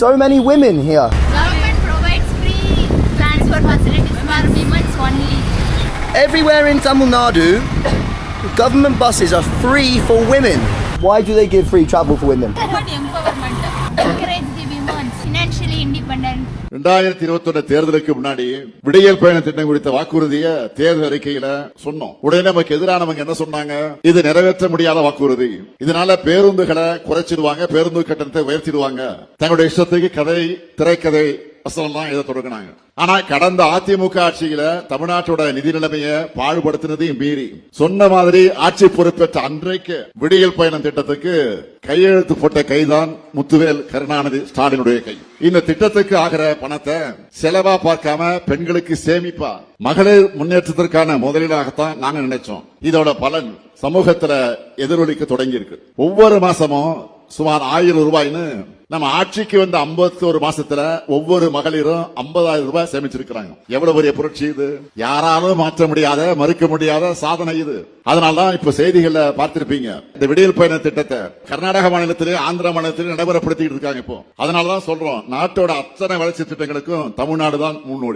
so many women here. Government provides free transport facilities for women only. Everywhere in Tamil Nadu, government buses are free for women. Why do they give free travel for women? Women empowerment. Encourage the women financially independent. 2021 தேர்தலுக்கு முன்னாடி விடியல் பயண திட்டம் குறித்த வாக்குறுதியை தேர்தல் அறிக்கையில சொன்னோம். உடனே நமக்கு எதிரானவங்க என்ன சொன்னாங்க? இது நிறைவேற்ற முடியாத வாக்குறுதி, இதனால பேருந்துகளை குறைச்சிடுவாங்க, பேருந்து கட்டணத்தை உயர்த்திடுவாங்க, தங்களுடைய இஷ்டத்துக்கு கதை திரைக்கதை வசனம்லாம் இதை தொடங்கினாங்க. ஆனா கடந்த அதிமுக ஆட்சியில தமிழ்நாட்டோட நிதி நிலைமையை பாடுபடுத்தினதையும் மீறி சொன்ன மாதிரி ஆட்சி பொறுப்பேற்ற அன்றைக்கு விடியல் பயணம் திட்டத்துக்கு கையெழுத்து போட்ட கைதான் முத்துவேல் கருணாநிதி ஸ்டாலினுடைய கை. இந்த திட்டத்துக்கு ஆகிற பணத்தை செலவா பார்க்காம பெண்களுக்கு சேமிப்பா மகளிர் முன்னேற்றத்திற்கான முதலீடாகத்தான் நாங்க நினைச்சோம். இதோட பலன் சமூகத்துல எதிரொலிக்க தொடங்கி இருக்கு. ஒவ்வொரு மாசமும் சுமார் 1000 ரூபாய்னு நம்ம ஆட்சிக்கு வந்த 51 மாசத்துல ஒவ்வொரு மகளிரும் 50,000 ரூபாய் சேமிச்சிருக்கிறாங்க. எவ்வளவு பெரிய புரட்சி இது! யாராலும் மாற்ற முடியாத, மறுக்க முடியாத சாதனை இது. அதனாலதான் இப்ப செய்திகள்ல பார்த்திருப்பீங்க, இந்த விடியல் பயண திட்டத்தை கர்நாடக மாநிலத்திலே, ஆந்திர மாநிலத்திலே நடைமுறைப்படுத்திட்டு இருக்காங்க. இப்போ அதனாலதான் சொல்றோம், நாட்டோட அத்தனை வளர்ச்சி திட்டங்களுக்கும் தமிழ்நாடு தான் முன்னோடி.